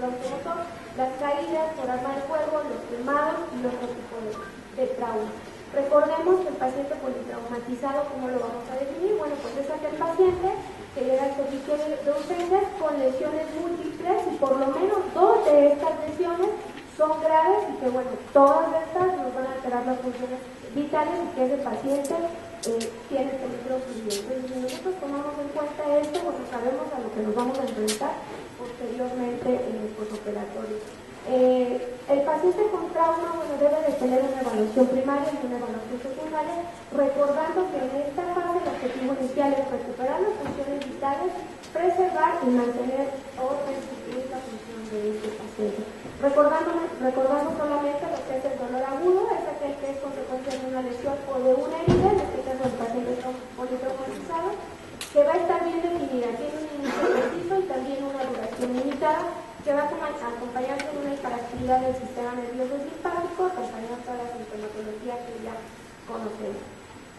vehículo automotor, las caídas por arma de fuego, los quemados y otro tipo de traumas. Recordemos que el paciente politraumatizado, ¿cómo lo vamos a definir? Bueno, pues es aquel paciente que llega al servicio de urgencias con lesiones múltiples y por lo menos 2 de estas lesiones son graves y que, bueno, todas estas nos van a alterar las funciones vitales y que ese paciente tiene peligro su vida. Entonces, si nosotros tomamos en cuenta esto, bueno, sabemos a lo que nos vamos a enfrentar posteriormente en el postoperatorio. El paciente con trauma, bueno, debe de tener una evaluación primaria y una evaluación secundaria, recordando que en esta fase el objetivo inicial es recuperar las funciones vitales, preservar y mantener o restituir la función de este paciente. Recordando solamente lo que es el dolor agudo, es aquel que es consecuencia de una lesión o de una herida, en este caso el paciente politraumatizado, que va a estar bien definida, tiene un inicio preciso y también una duración limitada, que va a acompañarse de una hiperactividad del sistema nervioso simpático, acompañando toda la sintomatología que ya conocemos.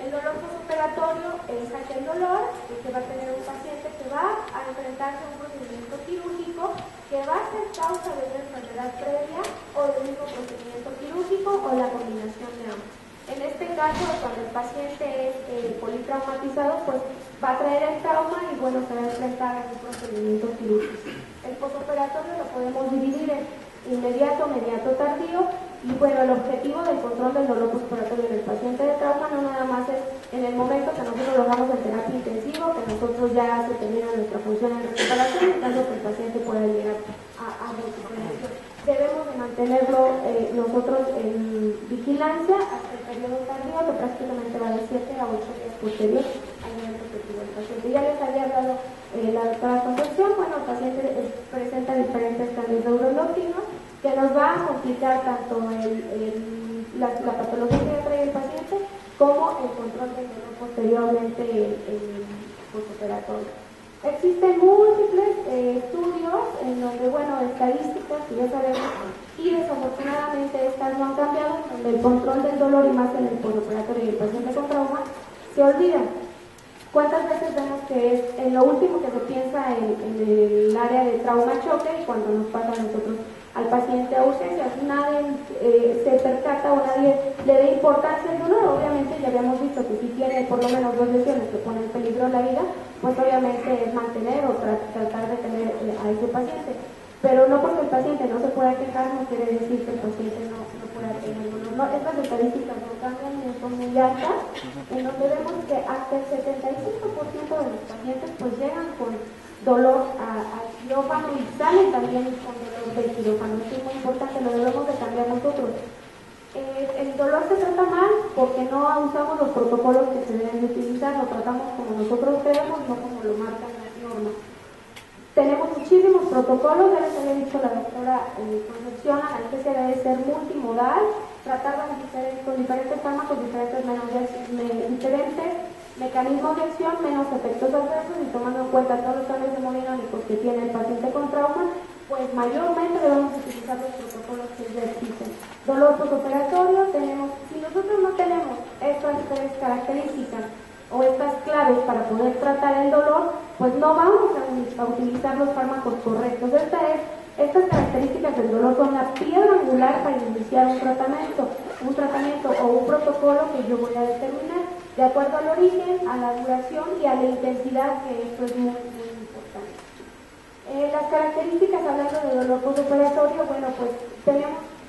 El dolor postoperatorio es aquel dolor que va a tener un paciente que va a enfrentarse a un procedimiento quirúrgico que va a ser causa de una enfermedad previa o del mismo procedimiento quirúrgico o la combinación de ambos. En este caso, cuando el paciente es politraumatizado, pues va a traer el trauma y bueno, se va a enfrentar a un procedimiento quirúrgico. El postoperatorio lo podemos dividir en inmediato, mediato, tardío y bueno, el objetivo del control del dolor postoperatorio en el paciente de trauma no nada más es en el momento que nosotros lo hagamos en terapia intensiva, que nosotros ya se termina nuestra función en recuperación, en caso que el paciente pueda llegar a recuperación. Debemos de mantenerlo nosotros en vigilancia hasta el periodo tardío, que prácticamente va de 7 a 8 días posterior al evento efectivo del paciente. Ya les había hablado la doctora Concepción, bueno, el paciente presenta diferentes cambios neurológicos que nos va a complicar tanto la patología que trae el paciente como el control del dolor posteriormente el postoperatorio. Existen múltiples estudios en donde, bueno, estadísticas que ya sabemos y desafortunadamente estas no han cambiado, donde el control del dolor y más en el postoperatorio y el paciente con trauma se olvida. ¿Cuántas veces vemos que es en lo último que se piensa en el área de trauma-choque y cuando nos pasa a nosotros al paciente a urgencias? Nadie se percata o nadie le da importancia al dolor. Obviamente ya habíamos visto que si tiene por lo menos 2 lesiones que ponen en peligro la vida, pues obviamente es mantener o tratar de tener a ese paciente. Pero no porque el paciente no se pueda quejar no quiere decir que el paciente no pueda tener dolor. No, estas estadísticas no cambian ni son muy altas, en donde vemos que hasta el 75% de los pacientes pues llegan con dolor al quirófano y salen también con dolor del quirófano. Esto es muy importante, lo debemos de cambiar nosotros. El dolor se trata mal porque no usamos los protocolos que se deben de utilizar, lo tratamos como nosotros queremos, no como lo marcan las normas. Tenemos muchísimos protocolos, ya les había dicho la doctora Concepción, la anestesia debe ser multimodal, tratar con diferentes fármacos, diferentes mecanismos de acción, menos efectos adversos y tomando en cuenta todos los cambios hemodinámicos que tiene el paciente con trauma, pues mayormente debemos utilizar los protocolos que ya existen. Dolor postoperatorio, si nosotros no tenemos estas 3 características o estas claves para poder tratar el dolor, pues no vamos a utilizar los fármacos correctos. Estas características del dolor son la piedra angular para iniciar un tratamiento o un protocolo que yo voy a determinar de acuerdo al origen, a la duración y a la intensidad, que esto es muy, muy importante. Las características, hablando de dolor postoperatorio, bueno, pues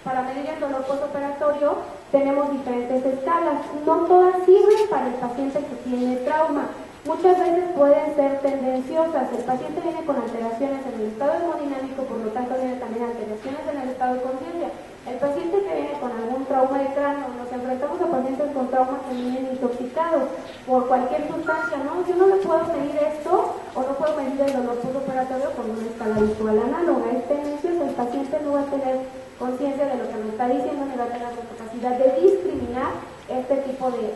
para medir el dolor postoperatorio tenemos diferentes escalas. No todas sirven para el paciente que tiene trauma. Muchas veces pueden ser tendenciosas. El paciente viene con alteraciones en el estado hemodinámico, por lo tanto viene también alteraciones en el estado de conciencia. El paciente que viene con algún trauma de cráneo, nos enfrentamos a pacientes con traumas que vienen intoxicados por cualquier sustancia, ¿no? Yo no le puedo medir esto o no puedo medir el dolor postoperatorio con una escala visual análoga. Es tendencioso, el paciente no va a tener conciencia de lo que me está diciendo, ni va a tener la capacidad de discriminar este tipo de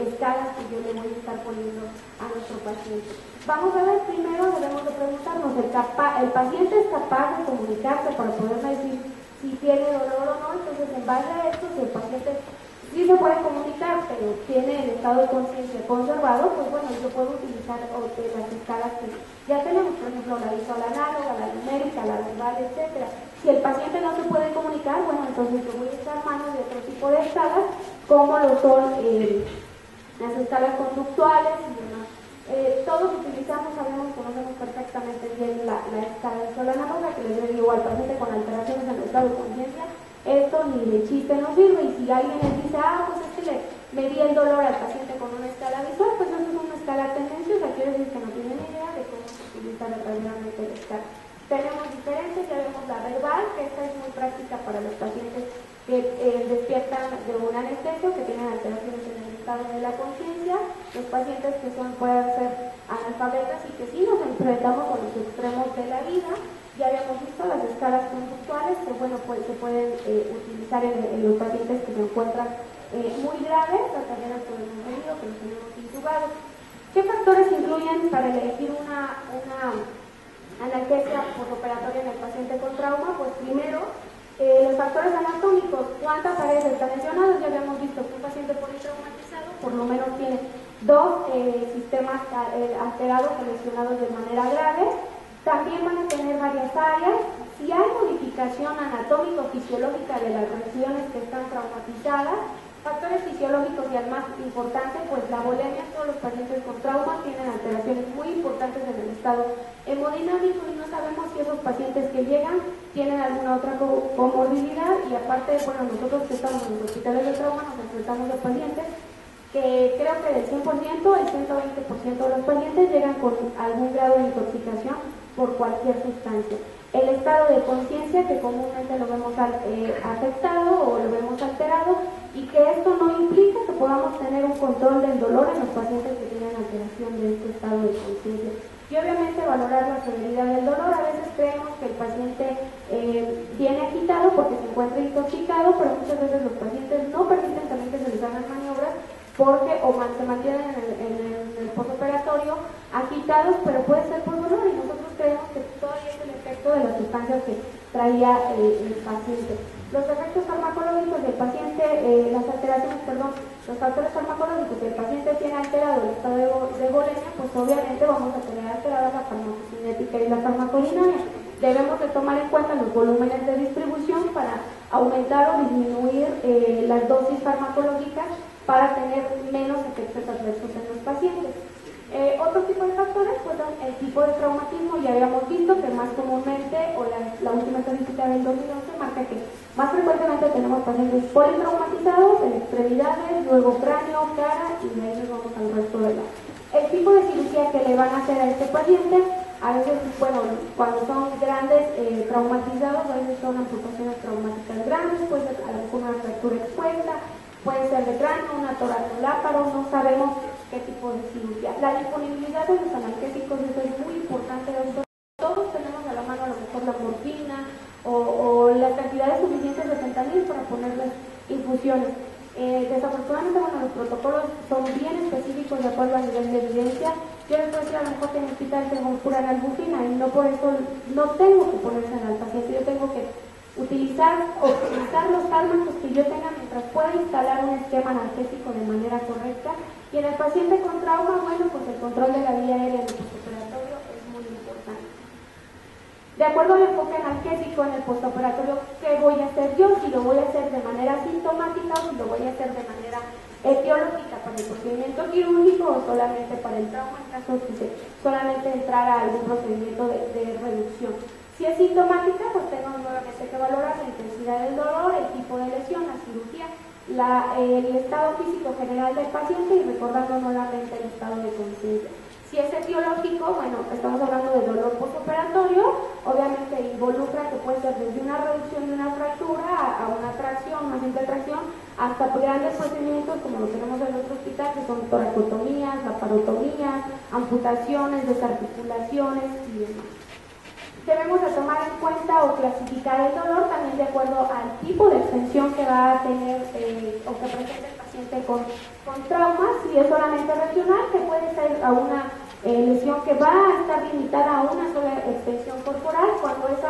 escalas que yo le voy a estar poniendo a nuestro paciente. Vamos a ver, primero debemos de preguntarnos, ¿el paciente es capaz de comunicarse para poderme decir si tiene dolor o no? Entonces, en base a esto, si el paciente sí se puede comunicar, tiene el estado de conciencia conservado, pues bueno, yo puedo utilizar las escalas que ya tenemos, por ejemplo, la visual análoga, la numérica, la verbal, etcétera. Si el paciente no se puede comunicar, bueno, entonces yo voy a echar mano de otro tipo de escalas, como lo son las escalas conductuales y demás. Todos utilizamos, conocemos perfectamente bien la escala visual análoga, que les digo al paciente con alteraciones en el estado de conciencia, esto ni de chiste nos sirve, y si alguien les dice, pues es que le medí el dolor al paciente con una escala visual, pues eso es una escala tendenciosa, quiere decir que no tienen idea de cómo se utiliza verdaderamente la escala. Tenemos diferentes, ya vemos la verbal, que esta es muy práctica para los pacientes que despiertan de un anestesio, que tienen alteraciones en el estado de la conciencia, los pacientes que pueden ser analfabetas y que sí nos enfrentamos con los extremos de la vida. Ya habíamos visto las escalas conductuales que bueno, pues se pueden utilizar en los pacientes que se encuentran muy graves, las cadenas por el medio, que los tenemos intubados. ¿Qué factores influyen para elegir una analgesia postoperatoria en el paciente con trauma? Pues primero, los factores anatómicos, cuántas áreas están lesionadas. Ya habíamos visto que un paciente politraumatizado por lo menos tiene 2 sistemas alterados o lesionados de manera grave. También van a tener varias áreas. Si hay modificación anatómico-fisiológica de las regiones que están traumatizadas, factores fisiológicos y al más importante, pues la bulimia. Todos los pacientes con trauma tienen alteraciones muy importantes en el estado hemodinámico y no sabemos si esos pacientes que llegan tienen alguna otra comorbilidad. Y aparte, bueno, nosotros que estamos en los hospitales de trauma nos enfrentamos a pacientes que creo que del 100%, el 120% de los pacientes llegan con algún grado de intoxicación por cualquier sustancia. El estado de conciencia, que comúnmente lo vemos afectado o lo vemos alterado, y que esto no implica que podamos tener un control del dolor en los pacientes que tienen alteración de este estado de conciencia. Y obviamente valorar la severidad del dolor. A veces creemos que el paciente viene agitado porque se encuentra intoxicado, pero muchas veces los pacientes no permiten también que se les hagan maniobras porque se mantienen en el postoperatorio agitados, pero puede ser por dolor, y nosotros creemos que todavía es el efecto de las sustancias que traía el paciente. Los efectos farmacológicos del paciente, los factores farmacológicos del paciente tiene alterado el estado de bulimia, pues obviamente vamos a tener alterada la farmacocinética y la farmacodinamia. Debemos de tomar en cuenta los volúmenes de distribución para aumentar o disminuir las dosis farmacológicas para tener menos efectos adversos en los pacientes. Otro tipo de factores, pues el tipo de traumatismo. Ya habíamos visto que más comúnmente, o la última estadística del 2011 marca que más frecuentemente tenemos pacientes politraumatizados en extremidades, luego cráneo, cara, y de ahí nos vamos al resto de el tipo de cirugía que le van a hacer a este paciente. A veces, bueno, cuando son grandes traumatizados, a veces son amputaciones traumáticas grandes, puede ser a lo mejor una fractura expuesta, puede ser de cráneo, una toracoláparo, no sabemos qué tipo de cirugía. La disponibilidad de los analgésicos, eso es muy importante. Todos tenemos a la mano a lo mejor la morfina o las cantidades suficientes de fentanil para poner las infusiones. Desafortunadamente, bueno, los protocolos son bien específicos de acuerdo al nivel de evidencia. Yo les puedo decir a lo mejor que en el hospital tengo pura nalbufina y no por eso no tengo que ponerse al paciente. Yo tengo que utilizar los fármacos que yo tenga mientras pueda instalar un esquema analgésico de manera correcta. Y en el paciente con trauma, bueno, pues el control de la vía aérea en el postoperatorio es muy importante. De acuerdo al enfoque analgésico en el postoperatorio, ¿qué voy a hacer yo? Si lo voy a hacer de manera sintomática o si lo voy a hacer de manera etiológica para el procedimiento quirúrgico o solamente para el trauma, en caso de que solamente entrara a algún procedimiento de reducción. Si es sintomática, pues tengo nuevamente que valorar la intensidad del dolor, el tipo de lesión, la cirugía, el estado físico general del paciente y recordando nuevamente el estado de conciencia. Si es etiológico, bueno, estamos hablando de dolor postoperatorio, obviamente involucra que puede ser desde una reducción de una fractura a una tracción, una simple tracción, hasta grandes procedimientos como lo tenemos en nuestro hospital, que son toracotomías, laparotomías, amputaciones, desarticulaciones y demás. Debemos de tomar en cuenta o clasificar el dolor también de acuerdo al tipo de extensión que va a tener o que presenta el paciente con traumas. Si es solamente regional, que puede ser a una lesión que va a estar limitada a una sola extensión corporal. Cuando es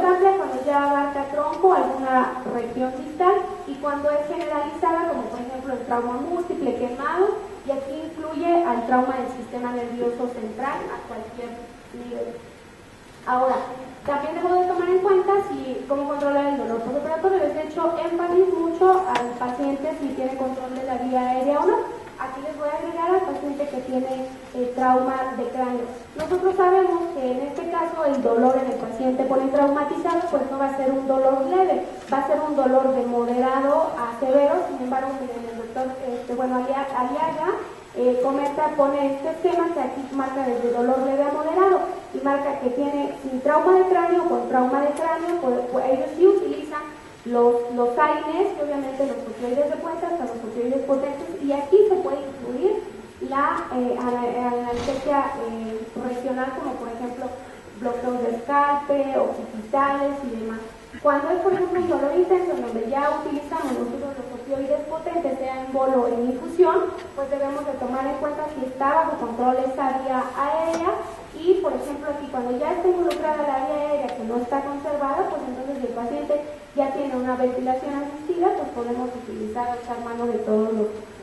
amplia, cuando ya abarca tronco, alguna región distal, y cuando es generalizada, trauma múltiple, quemado, y aquí incluye al trauma del sistema nervioso central a cualquier nivel. Ahora, también debo de tomar en cuenta cómo controlar el dolor postoperatorio. Les he hecho énfasis mucho al paciente si tiene control de la vía aérea o no. Aquí les voy a agregar al paciente que tiene trauma de cráneo. Nosotros sabemos que en este caso el dolor en el paciente politraumatizado pues no va a ser un dolor leve, va a ser un dolor de moderado a severo. Sin embargo, miren, el doctor Aliaga pone este esquema que aquí marca desde dolor leve a moderado y marca que tiene sin trauma de cráneo o con trauma de cráneo, pues ellos sí utilizan los AINES, que obviamente los opioides de puesta hasta los opioides potentes, y aquí se puede incluir la analgesia regional, como por ejemplo bloqueos de escape, occipitales y demás. Cuando es por ejemplo un dolor intenso en donde ya utilizamos nosotros los opioides potentes, sea en bolo o en infusión, pues debemos de tomar en cuenta si está bajo control esa vía aérea. Y por ejemplo aquí cuando ya está involucrada la vía aérea que no está conservada, pues entonces el paciente ya tiene una ventilación asistida, pues podemos utilizar o echar mano de todos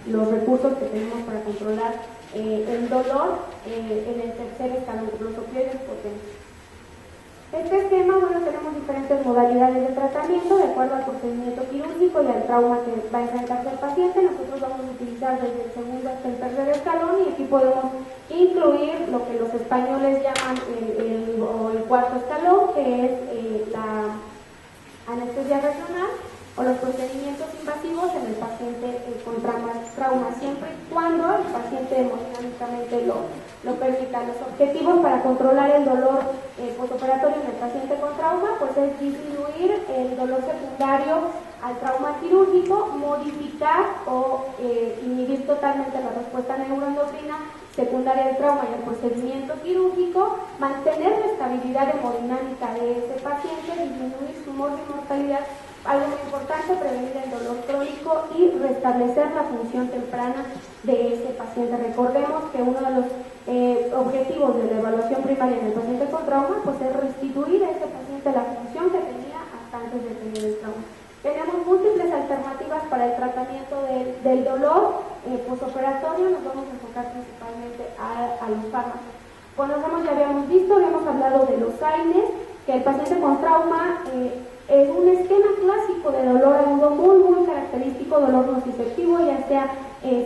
los recursos que tenemos para controlar el dolor en el tercer escalón, los opioides potentes. Este esquema, bueno, tenemos diferentes modalidades de tratamiento de acuerdo al procedimiento quirúrgico y al trauma que va a enfrentarse el paciente. Nosotros vamos a utilizar desde el segundo hasta el tercer escalón y aquí podemos incluir lo que los españoles llaman el cuarto escalón, que es la anestesia regional o los procedimientos invasivos en el paciente con trauma, siempre y cuando el paciente hemodinámicamente lo permita. Los objetivos para controlar el dolor postoperatorio en el paciente con trauma pues es disminuir el dolor secundario al trauma quirúrgico, modificar o inhibir totalmente la respuesta neuroendocrina secundaria del trauma y el procedimiento quirúrgico, mantener la estabilidad hemodinámica de ese paciente, disminuir su mortalidad. Algo muy importante, prevenir el dolor crónico y restablecer la función temprana de ese paciente. Recordemos que uno de los objetivos de la evaluación primaria en el paciente con trauma pues es restituir a ese paciente la función que tenía hasta antes de tener el trauma. Tenemos múltiples alternativas para el tratamiento del dolor postoperatorio. Nos vamos a enfocar principalmente a los fármacos. Conocemos, ya habíamos visto, habíamos hablado de los AINES, que el paciente con trauma es un esquema clásico de dolor agudo muy característico, dolor nociceptivo, ya sea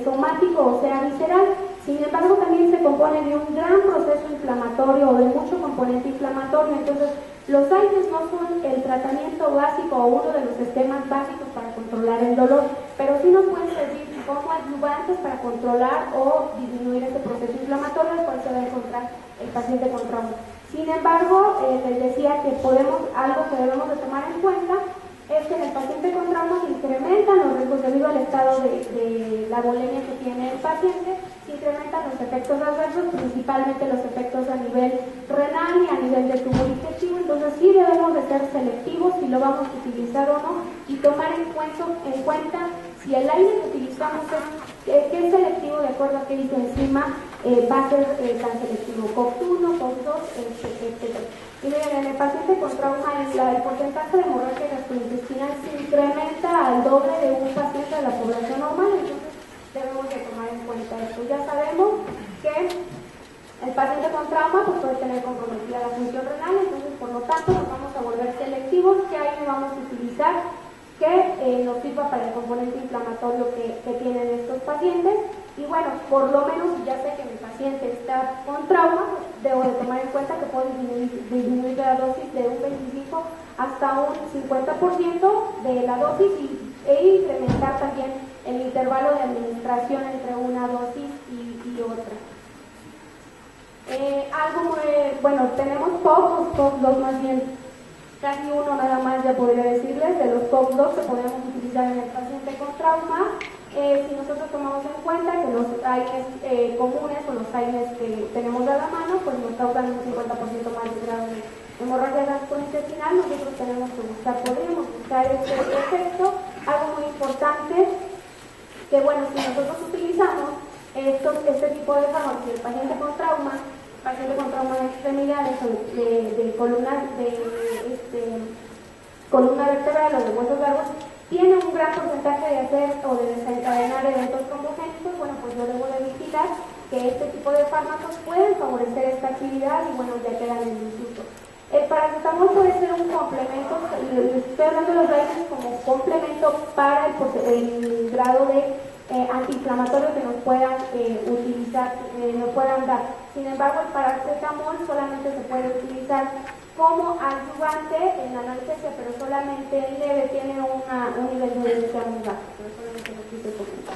somático o sea visceral. Sin embargo, también se compone de un gran proceso inflamatorio o de mucho componente inflamatorio. Entonces, los AINES no son el tratamiento básico o uno de los esquemas básicos para controlar el dolor, pero sí nos pueden servir como adyuvantes para controlar o disminuir ese proceso inflamatorio al cual se va a encontrar el paciente con trauma. Sin embargo, les decía que algo que debemos de tomar en cuenta es que en el paciente con trauma se incrementan los riesgos debido al estado de la volemia que tiene el paciente, se incrementan los efectos adversos, principalmente los efectos a nivel renal y a nivel de tubo digestivo. Entonces sí debemos de ser selectivos si lo vamos a utilizar o no y tomar en cuenta si el aire que utilizamos es selectivo de acuerdo a qué dice encima, va a ser tan selectivo, COX-1, COX-2, etc. Y miren, en el paciente con trauma el porcentaje de hemorragia gastrointestinal se incrementa al doble de un paciente de la población normal, entonces debemos de tomar en cuenta esto. Ya sabemos que el paciente con trauma pues, puede tener comprometida la función renal, entonces por lo tanto nos vamos a volver selectivos, que ahí vamos a utilizar que nos sirva para el componente inflamatorio que tienen estos pacientes. Y bueno, por lo menos si ya sé que mi paciente está con trauma, pues debo de tomar en cuenta que puedo disminuir la dosis de un 25 hasta un 50% de la dosis e incrementar también el intervalo de administración entre una dosis y otra. Tenemos pocos COX-2 más bien. Casi uno nada más ya podría decirles de los COX-2 que podemos utilizar en el paciente con trauma. Si nosotros tomamos en cuenta que los AINES comunes o los AINES que tenemos a la mano, pues nos causan un 50% más de grado de hemorragia gastrointestinal, nosotros podríamos buscar este efecto. Algo muy importante, que bueno, si nosotros utilizamos este tipo de fármacos, el paciente con trauma de extremidades o de columna vertebral o de huesos largos, tiene un gran porcentaje de hacer o de desencadenar presentar eventos trombogénicos, bueno, pues yo debo de vigilar que este tipo de fármacos pueden favorecer esta actividad y bueno, ya quedan en desuso. El paracetamol puede ser un complemento, estoy hablando de los raíces como complemento para el grado de antiinflamatorio que nos puedan utilizar, nos puedan dar. Sin embargo, el paracetamol solamente se puede utilizar como adyuvante en la analgesia, pero solamente leve, tiene un nivel de evidencia muy bajo, pero solamente lo quise comentar.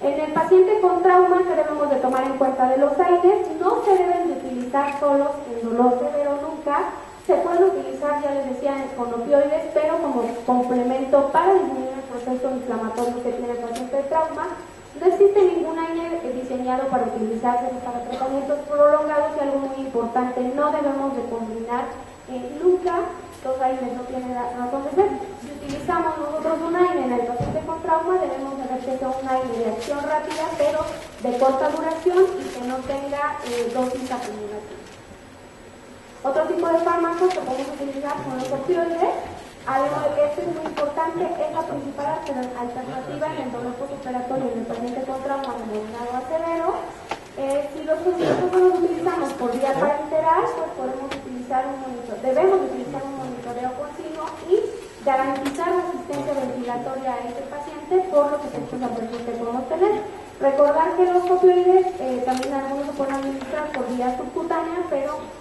En el paciente con trauma, que debemos de tomar en cuenta de los AINES, no se deben de utilizar solos en dolor severo nunca, se pueden utilizar, ya les decía, con opioides, pero como complemento para disminuir el proceso inflamatorio que tiene el paciente de trauma. No existe ningún AINE diseñado para utilizarse para tratamientos prolongados y algo muy importante, no debemos de combinar nunca dos AINES, no tiene razón de ser. Si utilizamos nosotros un AINE en el paciente con trauma, debemos de ver que sea un AINE de acción rápida, pero de corta duración y que no tenga dosis acumulativa. Otro tipo de fármacos que podemos utilizar son los opioides. Algo de que esto es muy importante, es la principal alternativa en el dolor postoperatorio en el paciente con trauma moderado a severo. Si los nosotros utilizamos por vía parenteral, pues podemos utilizar debemos utilizar un monitoreo continuo y garantizar la asistencia ventilatoria a este paciente por los efectos adversos que podemos tener. Recordar que los opioides también algunos se pueden administrar por vía subcutánea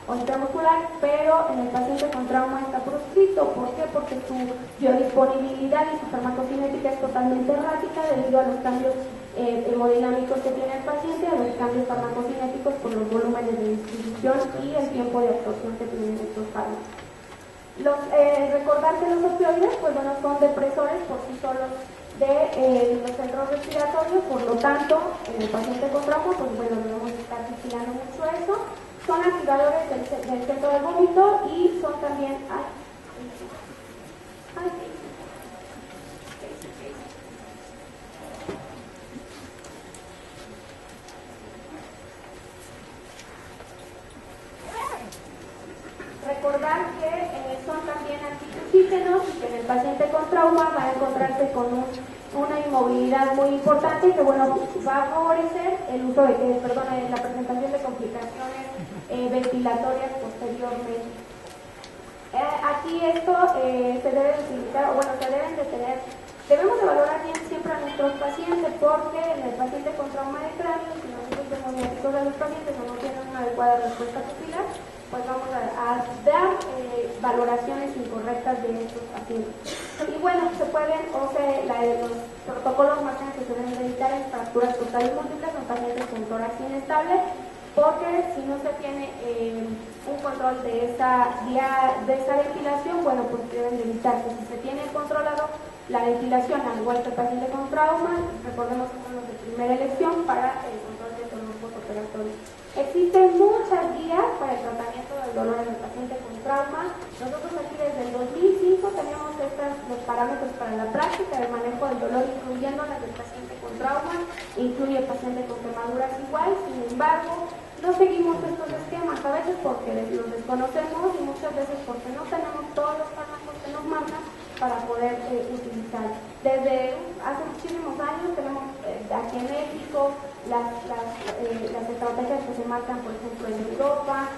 o intramuscular, pero en el paciente con trauma está proscrito. ¿Por qué? Porque su biodisponibilidad y su farmacocinética es totalmente errática debido a los cambios hemodinámicos que tiene el paciente, a los cambios farmacocinéticos por los volúmenes de distribución y el tiempo de absorción que tienen estos fármacos. Recordar que los opioides pues, bueno, son depresores por sí solos de los centros respiratorios, por lo tanto, en el paciente con trauma, pues bueno, debemos estar vigilando mucho eso. Son activadores del centro del vómito y son también... Recordar que son también antitusígenos y que en el paciente con trauma va a encontrarse con una inmovilidad muy importante y que bueno, va a favorecer el uso de, la presentación de complicaciones ventilatorias posteriormente. Aquí esto se debe utilizar, o bueno, se deben de tener, debemos de valorar bien siempre a nuestros pacientes porque en el paciente con trauma de cráneo, si nosotros vemos diagnósticos de los pacientes o no tienen una adecuada respuesta pupilar, pues vamos a dar valoraciones incorrectas de estos pacientes. Y bueno, se pueden, los protocolos más que se deben evitar en fracturas totales múltiples en pacientes con tórax inestable, porque si no se tiene un control de esa ventilación, bueno, pues deben de evitarse. Si se tiene controlado la ventilación, al igual que el paciente con trauma, recordemos que son los de primera elección para el control del dolor postoperatorio. Existen muchas guías para el tratamiento del dolor en el paciente con trauma. Nosotros aquí desde el 2005 tenemos los parámetros para la práctica del manejo del dolor, incluyendo las del paciente con trauma, incluye el paciente con quemaduras igual. Sin embargo, no seguimos estos esquemas, a veces porque los desconocemos y muchas veces porque no tenemos todos los fármacos que nos mandan para poder utilizar. Desde hace muchísimos años tenemos aquí en México las estrategias que se marcan, por ejemplo, en Europa,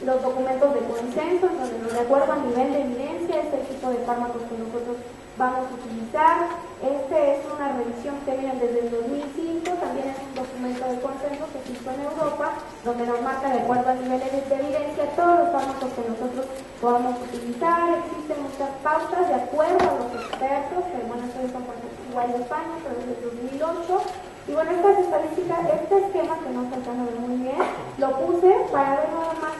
los documentos de consenso, donde de acuerdo al nivel de evidencia es el tipo de fármacos que nosotros vamos a utilizar. Es una revisión que viene desde el 2005, también es un documento de consenso que se hizo en Europa, donde nos marca de acuerdo al nivel de evidencia todos los fármacos que nosotros podamos utilizar. Existen muchas pautas de acuerdo a los expertos, que bueno, esto son por ejemplo igual de España, pero desde el 2008. Y bueno, estas estadísticas, este esquema que no se alcanza a ver muy bien, lo puse para ver nada más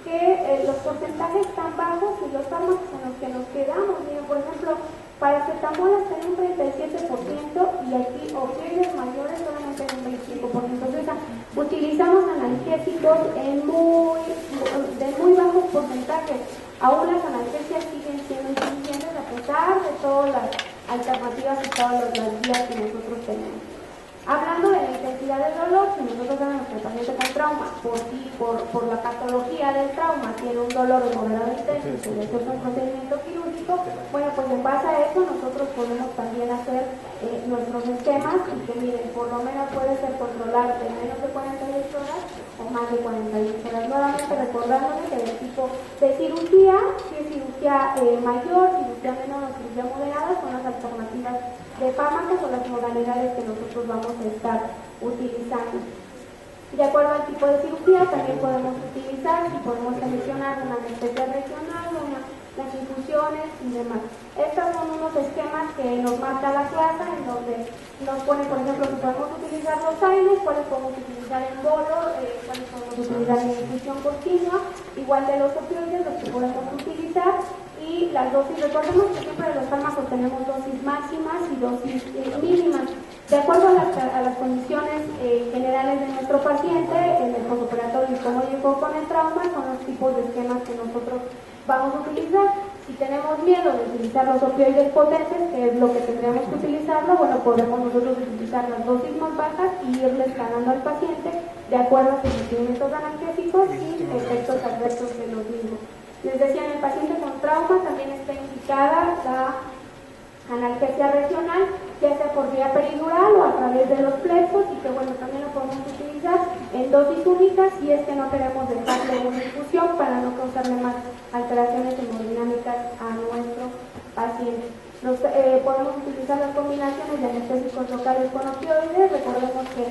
que los porcentajes tan bajos y los fármacos en los que nos quedamos. Miren, por ejemplo, paracetamol está en un 37% y aquí opioides mayores solamente en un 25%. O sea, utilizamos analgésicos de muy bajos porcentajes. Aún las analgesias siguen siendo insuficientes a pesar de todas las alternativas y todas las guías que nosotros tenemos. Hablando de la intensidad del dolor, si nosotros sabemos que el paciente con trauma, por la patología del trauma, tiene un dolor de moderado intenso y se le hace un procedimiento quirúrgico, bueno, pues en base a eso nosotros podemos también hacer nuestros esquemas y que miren, por lo menos puede ser controlar de menos de 48 horas o más de 48 horas. Nuevamente recordándole que el tipo de cirugía, si es cirugía mayor, cirugía menor o cirugía moderada, son las alternativas de fármacos o las modalidades que nosotros vamos a estar utilizando. De acuerdo al tipo de cirugía, también podemos utilizar, si podemos seleccionar una anestesia regional, las infusiones y demás. Estos son unos esquemas que nos marca la clase, en donde nos pone, por ejemplo, si podemos utilizar los aires, cuáles podemos utilizar en bolo, cuáles podemos utilizar en infusión continua, igual de los opioides, los que podemos utilizar, y las dosis. Recordemos que siempre en los fármacos tenemos dosis máximas y dosis mínimas. De acuerdo a las condiciones generales de nuestro paciente, en el postoperatorio y cómo llegó con el trauma, son los tipos de esquemas que nosotros vamos a utilizar. Si tenemos miedo de utilizar los opioides potentes, que es lo que tendríamos que utilizarlo, bueno, podemos nosotros utilizar las dosis más bajas y irle escalando al paciente de acuerdo a sus sentimientos analgésicos y efectos adversos de los mismos. Les decía, en el paciente con trauma también está indicada la analgesia regional, ya sea por vía peridural o a través de los plexos, y que bueno, también lo podemos utilizar en dosis únicas si es que no queremos dejarle una infusión para no causarle más alteraciones hemodinámicas a nuestro paciente. Podemos utilizar las combinaciones de anestésicos locales con opioides. Recordemos que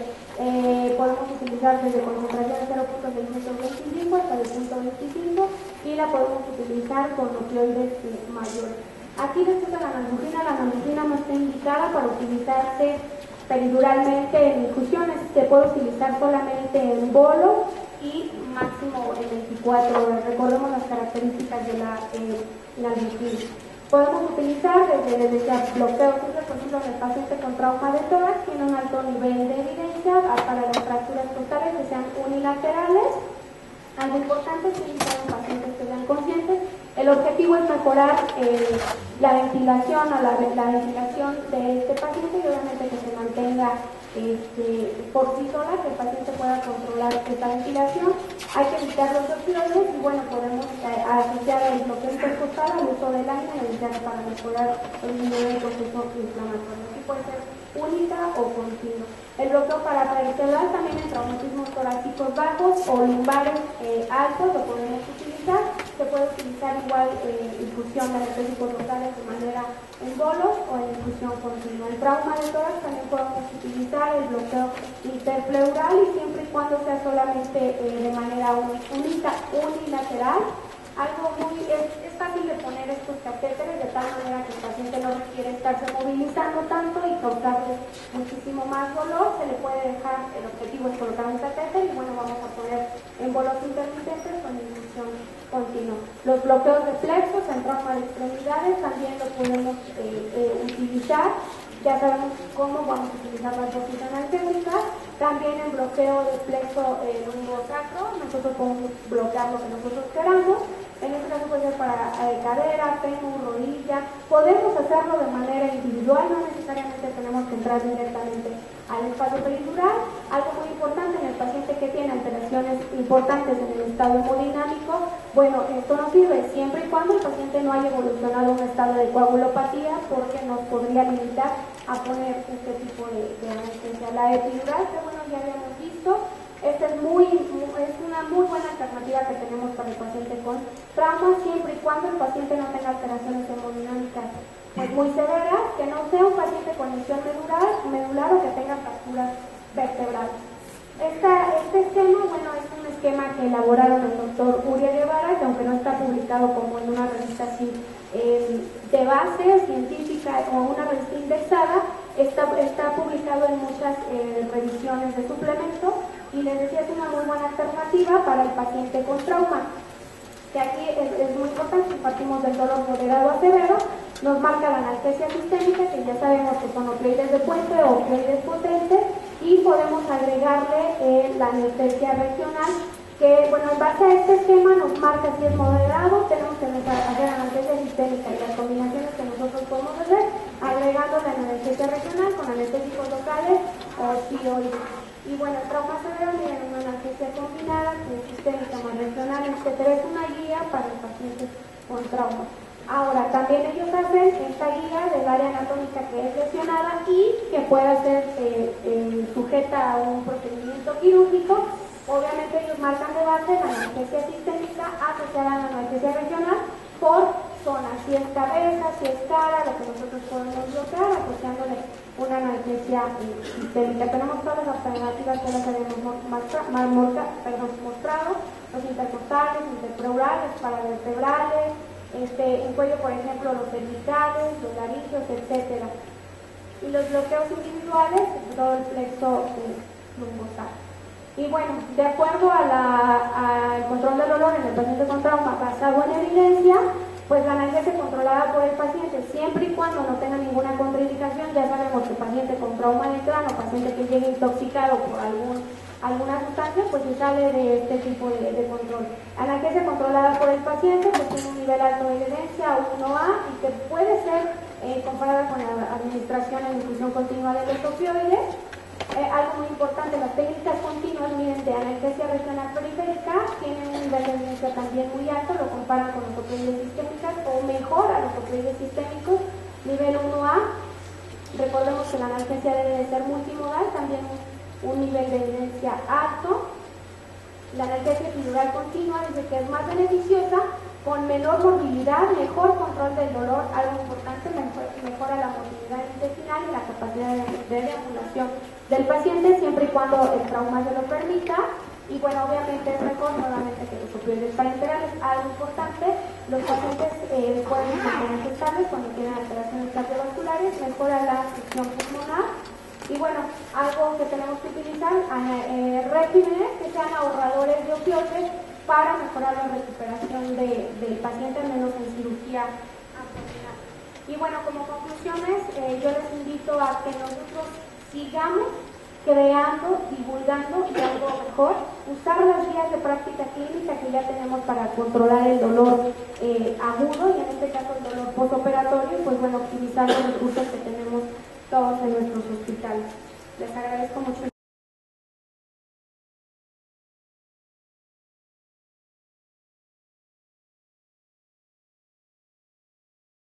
podemos utilizar desde concentración de 0.625 hasta el 0.25 y la podemos utilizar con opioides mayores. Aquí después de la analgésina no está indicada para utilizarse periduralmente en infusiones, se puede utilizar solamente en bolo y máximo en 24 horas. Recordemos las características de la analgésina. Podemos utilizar desde bloqueo, por ejemplo, en el paciente con trauma de tórax tiene un alto nivel de evidencia para las fracturas totales que sean unilaterales. Algo importante es que los pacientes que sean conscientes. El objetivo es mejorar la ventilación o la ventilación de este paciente y obviamente que se mantenga por sí sola, que el paciente pueda controlar esta ventilación. Hay que evitar los opioides y bueno, podemos asociar el bloqueo intercostal al uso del aire para mejorar el nivel del proceso inflamatorio. Aquí puede ser única o continua. El bloqueo paravertebral también en traumatismos torácicos bajos o lumbares altos lo podemos utilizar. Se puede utilizar igual infusión de anestésicos locales de manera en bolos o en infusión continua. En trauma de tórax también podemos utilizar el bloqueo interpleural y siempre y cuando sea solamente de manera unilateral. Algo es fácil de poner estos catéteres de tal manera que el paciente no requiere estarse movilizando tanto y causarle muchísimo más dolor. Se le puede dejar, el objetivo es colocar un catéter y bueno, vamos a poner en bolos intermitentes con infusión continua. Los bloqueos de plexos en trauma de extremidades también los podemos utilizar. Ya sabemos cómo vamos a utilizar las dosis analgésicas. También en bloqueo de plexo lumbosacro, nosotros podemos bloquear lo que nosotros queramos. En este caso puede ser para cadera, fémur, rodilla. Podemos hacerlo de manera individual, no necesariamente tenemos que entrar directamente al espacio peridural. Algo muy importante en el paciente que tiene alteraciones importantes en el estado hemodinámico, bueno, esto nos sirve siempre y cuando el paciente no haya evolucionado a un estado de coagulopatía, porque nos podría limitar a poner este tipo de anestesia. La epidural, que bueno, ya habíamos visto, esta es una muy buena alternativa que tenemos para el paciente con trauma, siempre y cuando el paciente no tenga alteraciones hemodinámicas pues muy severas, que no sea un paciente con lesión medular o que tenga fracturas vertebrales. Este esquema, bueno, es un esquema que elaboraron el doctor Uria Guevara, que aunque no está publicado como en una revista así de base científica o una revista indexada, está publicado en muchas revisiones de suplemento y les decía, es una muy buena alternativa para el paciente con trauma. Que aquí es muy importante, partimos del dolor moderado a severo, nos marca la analgesia sistémica, que ya sabemos que son opioides de puente o opioides potentes, y podemos agregarle la anestesia regional, que bueno, en base a este esquema nos marca si es moderado, tenemos que hacer analgesia sistémica y las combinaciones que nosotros podemos hacer, agregando la anestesia regional con anestésicos locales o opioides. Y bueno, el trauma severo tiene una analgesia combinada, que es sistémica más regional, etcétera. Es una guía para el paciente con trauma. Ahora, también ellos hacen esta guía del área anatómica que es lesionada y que pueda ser sujeta a un procedimiento quirúrgico. Obviamente ellos marcan de base la analgesia sistémica asociada a la analgesia regional por zona, si es cabeza, si es cara, lo que nosotros podemos bloquear asociándole una analgesia sistémica. Tenemos todas las alternativas que las habíamos mostrado, los intercostales, interpleurales, paravertebrales, en cuello, por ejemplo, los cervicales, los laringeos, etc. Y los bloqueos individuales, todo el plexo lumbosal. Y bueno, de acuerdo al control del dolor en el paciente con trauma basado en evidencia, pues la analgesia controlada por el paciente, siempre y cuando no tenga ninguna contraindicación. Ya sabemos que el paciente con trauma de cráneo, paciente que llegue intoxicado por alguna sustancia, pues se sale de este tipo de control. Analgesia controlada por el paciente, pues tiene un nivel alto de evidencia, 1A, y que puede ser comparada con la administración en infusión continua de los opioides. Algo muy importante, las técnicas continuas, miren, de analgesia regional periférica tienen un nivel de evidencia también muy alto, lo comparan con los opioides sistémicos o mejora los opioides sistémicos, nivel 1A. Recordemos que la analgesia debe de ser multimodal, también un nivel de evidencia alto. La analgesia epidural continua dice que es más beneficiosa, con menor morbilidad, mejor control del dolor, algo importante, mejora la movilidad intestinal y la capacidad de deambulación del paciente, siempre y cuando el trauma se lo permita. Y bueno, obviamente es mejor nuevamente que los opioides parenterales. Algo importante, los pacientes pueden mantenerse estables cuando tienen alteraciones cardiovasculares, mejora la función pulmonar. Y bueno, algo que tenemos que utilizar, regímenes que sean ahorradores de opioides para mejorar la recuperación del paciente, al menos en cirugía abdominal. Y bueno, como conclusiones, yo les invito a que nosotros sigamos creando, divulgando y algo mejor, usar las guías de práctica clínica que ya tenemos para controlar el dolor agudo y en este caso el dolor postoperatorio, pues bueno, optimizar los recursos que tenemos todos en nuestros hospitales. Les agradezco mucho.